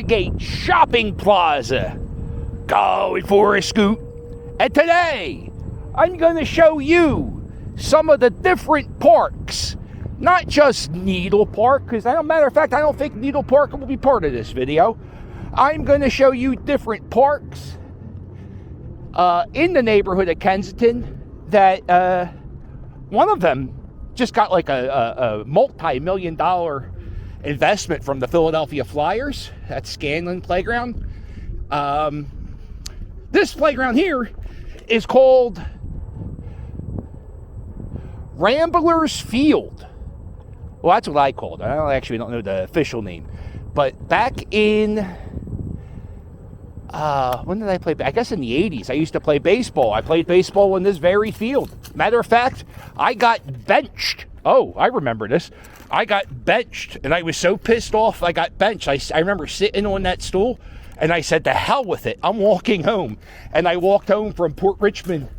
Harrogate Shopping Plaza. Going for a scoot. And today, I'm going to show you some of the different parks. Not just Needle Park, because as a matter of fact, I don't think Needle Park will be part of this video. I'm going to show you different parks in the neighborhood of Kensington that one of them just got like a multi-million-dollar investment from the Philadelphia Flyers. That's Scanland playground. This playground here is called Ramblers Field. Well, that's what I called it. I actually don't know the official name. But back in, when did I play? I guess in the 80s, I used to play baseball. I played baseball in this very field. Matter of fact, I got benched. Oh, I remember this. I got benched, and I was so pissed off I got benched. I remember sitting on that stool, and I said, to hell with it. I'm walking home. And I walked home from Port Richmond,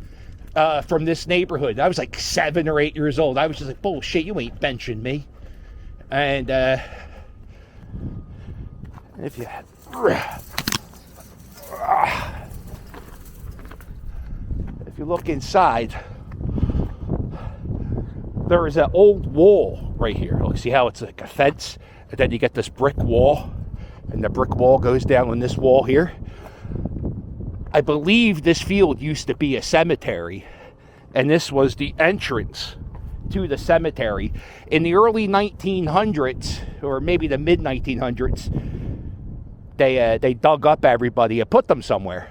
from this neighborhood. I was like 7 or 8 years old. I was just like, bullshit, you ain't benching me. And if you look inside, there is an old wall right here. Look, see how it's like a fence, and then you get this brick wall, and the brick wall goes down on this wall here. I believe this field used to be a cemetery, and this was the entrance to the cemetery. In the early 1900s, or maybe the mid 1900s, they dug up everybody and put them somewhere.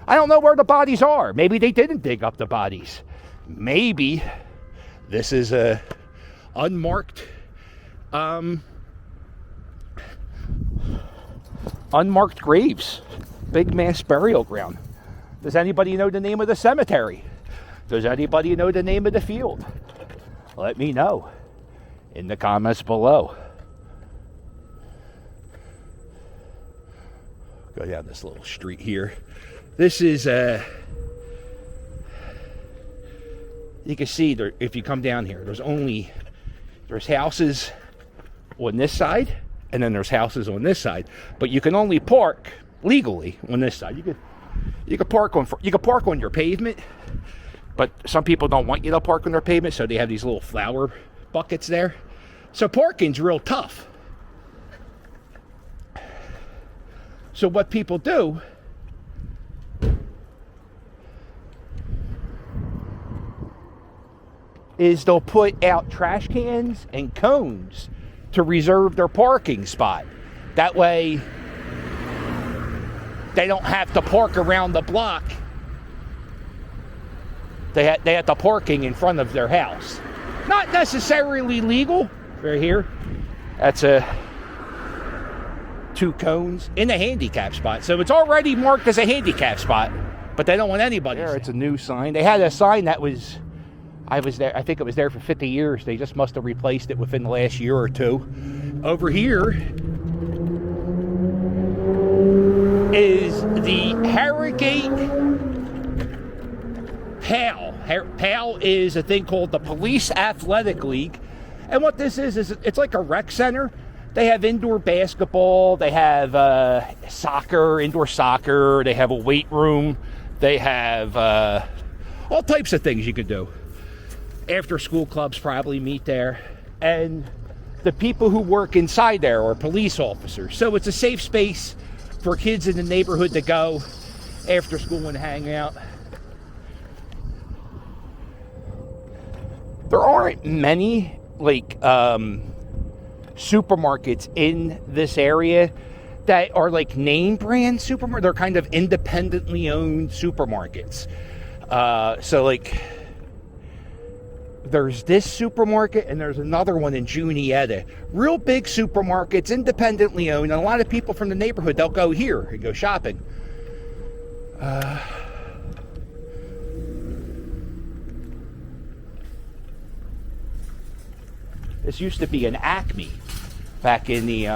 I don't know where the bodies are. Maybe they didn't dig up the bodies. Maybe this is a unmarked graves. Big mass burial ground. Does anybody know the name of the cemetery? Does anybody know the name of the field? Let me know in the comments below. Go down this little street here. This is you can see there, if you come down here, there's houses on this side, and then there's houses on this side, but you can only park legally on this side. You could park on your pavement, but some people don't want you to park on their pavement, so they have these little flower buckets there. So parking's real tough. So what people do is they'll put out trash cans and cones to reserve their parking spot. That way they don't have to park around the block. They have the parking in front of their house. Not necessarily legal. Right here, that's two cones in a handicap spot. So it's already marked as a handicap spot, but they don't want anybody there. It's a new sign. They had a sign that was, I think it was there for 50 years. They just must have replaced it within the last year or two. Over here is the Harrogate PAL. PAL is a thing called the Police Athletic League. And what this is it's like a rec center. They have indoor basketball. They have indoor soccer. They have a weight room. They have all types of things you could do. After school clubs probably meet there. And the people who work inside there are police officers. So it's a safe space for kids in the neighborhood to go after school and hang out. There aren't many supermarkets in this area that are like name brand supermarkets. They're kind of independently owned supermarkets. So like there's this supermarket and there's another one in Juniata. Real big supermarkets, independently owned, and a lot of people from the neighborhood, they'll go here and go shopping. This used to be an Acme back in the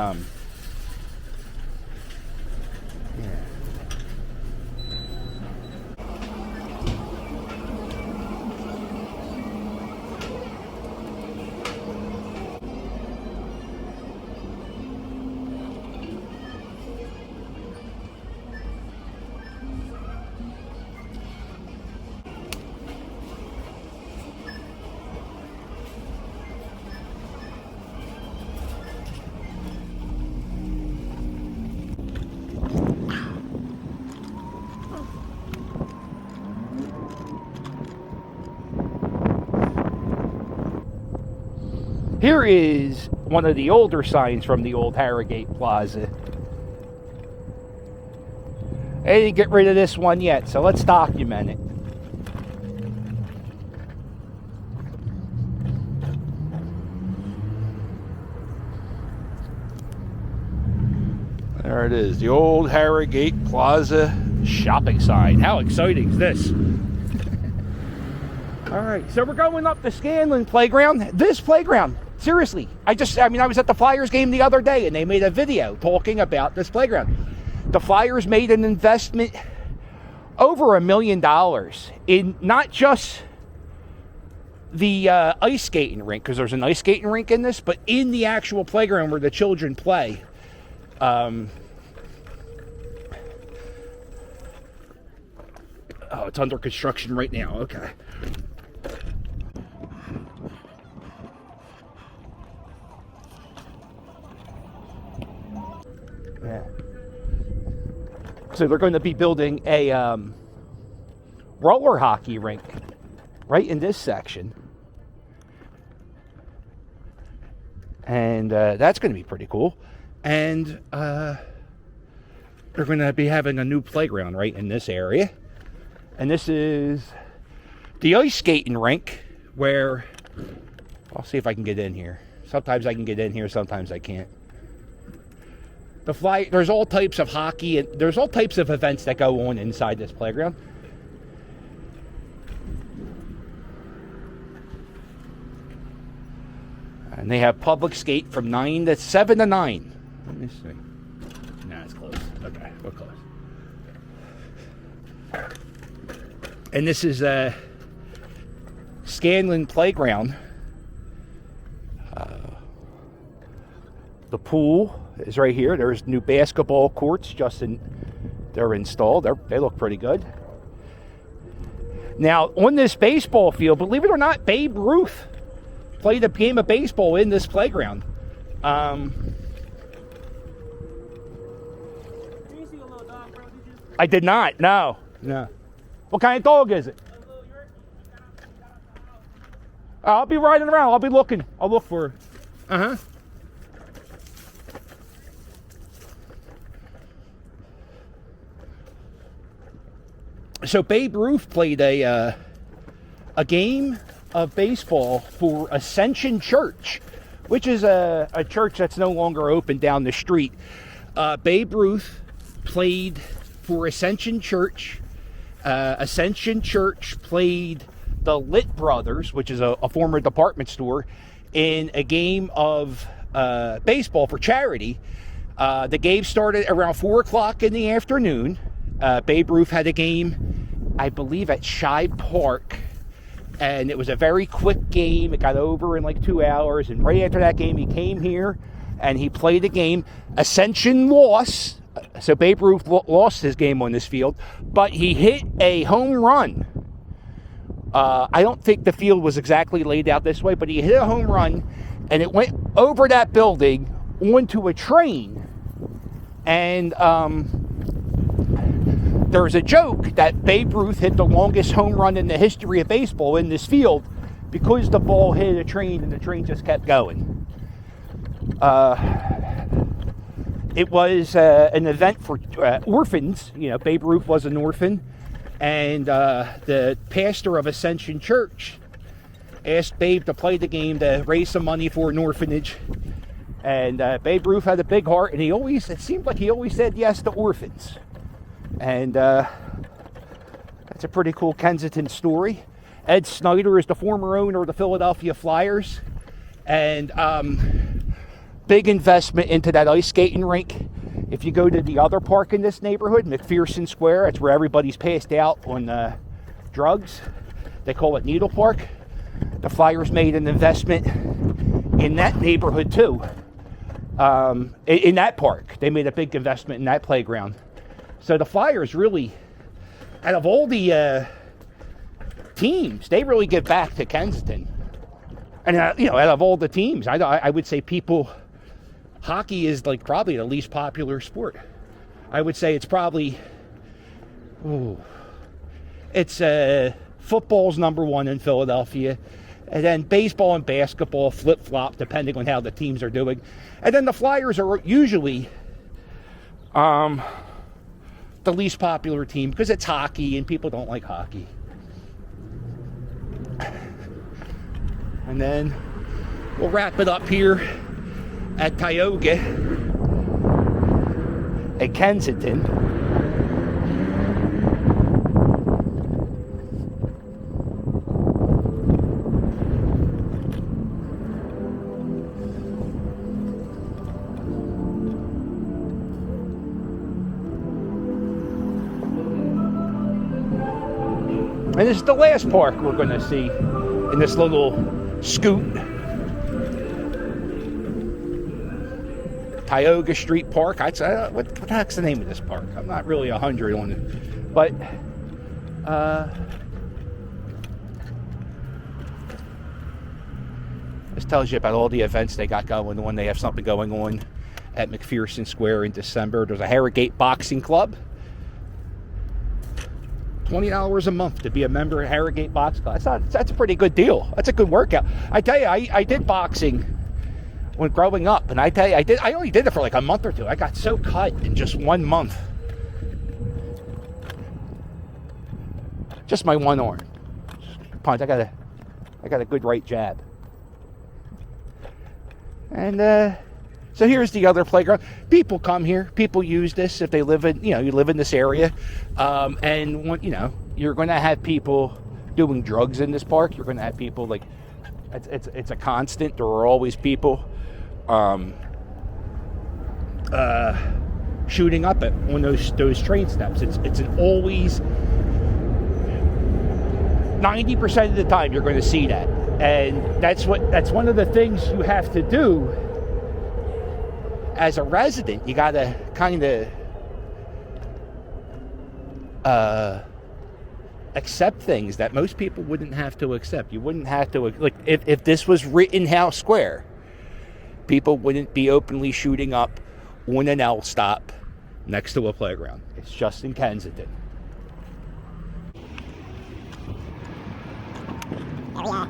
Here is one of the older signs from the old Harrogate Plaza. They didn't get rid of this one yet, so let's document it. There it is, the old Harrogate Plaza shopping sign. How exciting is this? All right, so we're going up the Scanland playground. This playground, seriously, I was at the Flyers game the other day and they made a video talking about this playground. The Flyers made an investment over $1 million in not just the ice skating rink, because there's an ice skating rink in this, but in the actual playground where the children play. Oh, it's under construction right now. Okay. Yeah. So they're going to be building a roller hockey rink right in this section. And that's going to be pretty cool. And they're going to be having a new playground right in this area. And this is the ice skating rink where, I'll see if I can get in here. Sometimes I can get in here, sometimes I can't. There's all types of hockey, and there's all types of events that go on inside this playground. And they have public skate from 7 to 9. Let me see. Nah, it's close. Okay, we're close. And this is Scanland Playground. The pool is right here. There's new basketball courts they're installed. They look pretty good. Now, on this baseball field, believe it or not, Babe Ruth played a game of baseball in this playground. Did you see a little dog, bro? Did you? I did not. No. What kind of dog is it? I'll be riding around. I'll be looking. I'll look for her. Uh-huh. So Babe Ruth played a game of baseball for Ascension Church, which is a church that's no longer open down the street. Babe Ruth played for Ascension Church. Ascension Church played the Litt Brothers, which is a former department store, in a game of baseball for charity. The game started around 4 o'clock in the afternoon. Babe Ruth had a game, I believe, at Shibe Park, and it was a very quick game. It got over in like 2 hours, and right after that game, he came here and he played the game. Ascension lost, so Babe Ruth lost his game on this field, but he hit a home run. I don't think the field was exactly laid out this way, but he hit a home run, and it went over that building onto a train. And there's a joke that Babe Ruth hit the longest home run in the history of baseball in this field because the ball hit a train and the train just kept going. It was an event for orphans. You know, Babe Ruth was an orphan. And the pastor of Ascension Church asked Babe to play the game to raise some money for an orphanage. And Babe Ruth had a big heart, and it seemed like he always said yes to orphans. And that's a pretty cool Kensington story. Ed Snyder is the former owner of the Philadelphia Flyers. And big investment into that ice skating rink. If you go to the other park in this neighborhood, McPherson Square, it's where everybody's passed out on drugs. They call it Needle Park. The Flyers made an investment in that neighborhood too. In that park, they made a big investment in that playground. So the Flyers really, out of all the teams, they really give back to Kensington. And out of all the teams, I would say hockey is like probably the least popular sport. I would say it's probably, football's number one in Philadelphia, And then baseball and basketball flip-flop depending on how the teams are doing. And then the Flyers are usually the least popular team because it's hockey and people don't like hockey. And then we'll wrap it up here at Tioga at Kensington. And this is the last park we're going to see in this little scoot. Tioga Street Park. What the heck's the name of this park? I'm not really 100 on it. But, this tells you about all the events they got going on. They have something going on at McPherson Square in December. There's a Harrogate Boxing Club. $20 a month to be a member of Harrogate Box Club. That's a pretty good deal. That's a good workout. I tell you, I did boxing when growing up, and I tell you, I only did it for like a month or two. I got so cut in just 1 month. Just my one arm. Punch. I got a good right jab. And so here's the other playground. People come here. People use this if they live in, you live in this area. And you're going to have people doing drugs in this park. You're going to have people like, it's a constant. There are always people shooting up on those train steps. It's an always 90% of the time you're going to see that. And that's one of the things you have to do as a resident. You got to kind of accept things that most people wouldn't have to accept. You wouldn't have to, like, if this was Rittenhouse Square, people wouldn't be openly shooting up on an L stop next to a playground. It's just in Kensington. There we are.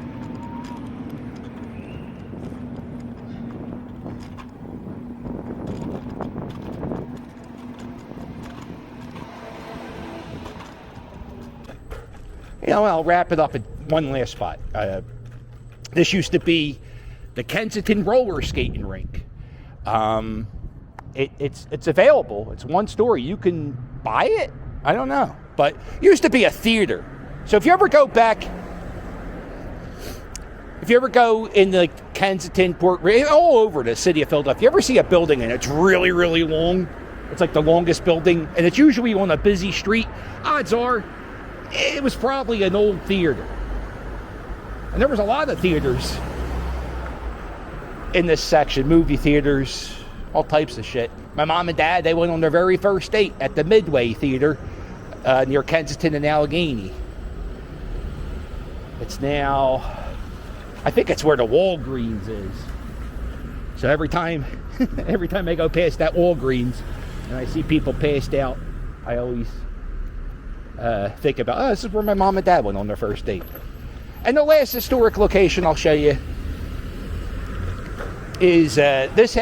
I'll wrap it up at one last spot. This used to be the Kensington roller skating rink. It's available. It's one story. You can buy it. I don't know, but it used to be a theater. So if you ever go in the Kensington, all over the city of Philadelphia, if you ever see a building and it's really, really long, it's like the longest building, and it's usually on a busy street, odds are it was probably an old theater. And there was a lot of theaters in this section, movie theaters, all types of shit. My mom and dad, they went on their very first date at the Midway Theater near Kensington and Allegheny. It's now, I think it's where the Walgreens is. So every time I go past that Walgreens and I see people passed out, I always think about, this is where my mom and dad went on their first date. And the last historic location I'll show you is this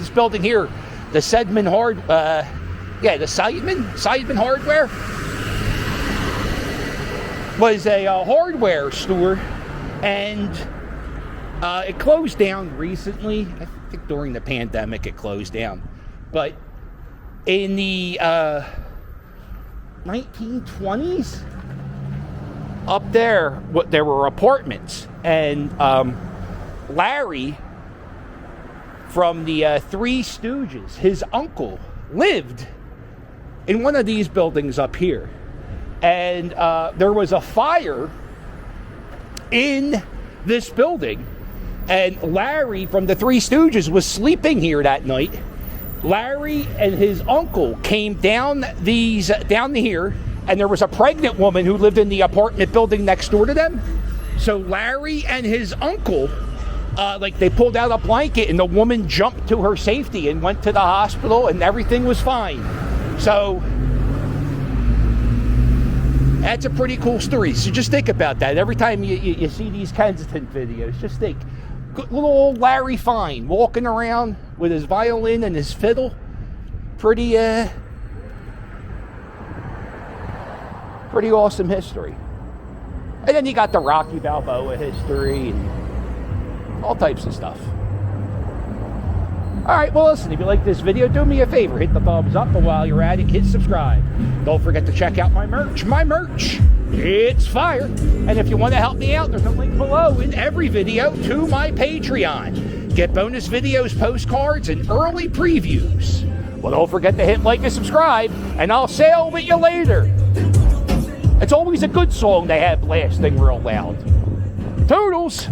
building here, the Seidman Hardware. Was a hardware store, and it closed down recently. I think during the pandemic it closed down. But in the 1920s, up there, there were apartments, and Larry from the Three Stooges, his uncle, lived in one of these buildings up here. And there was a fire in this building, and Larry from the Three Stooges was sleeping here that night. Larry and his uncle came down here, and there was a pregnant woman who lived in the apartment building next door to them. So Larry and his uncle, they pulled out a blanket, and the woman jumped to her safety and went to the hospital, and everything was fine. So That's a pretty cool story. So just think about that. Every time you see these Kensington videos, just think, little old Larry Fine walking around with his violin and his fiddle. Pretty awesome history. And then you got the Rocky Balboa history and all types of stuff. Alright, well listen, if you like this video, do me a favor, hit the thumbs up, and while you're at it, hit subscribe. Don't forget to check out my merch. My merch, it's fire. And if you want to help me out, there's a link below in every video to my Patreon. Get bonus videos, postcards, and early previews. Well, don't forget to hit like and subscribe, and I'll sail with you later. It's always a good song they have blasting real loud. Toodles!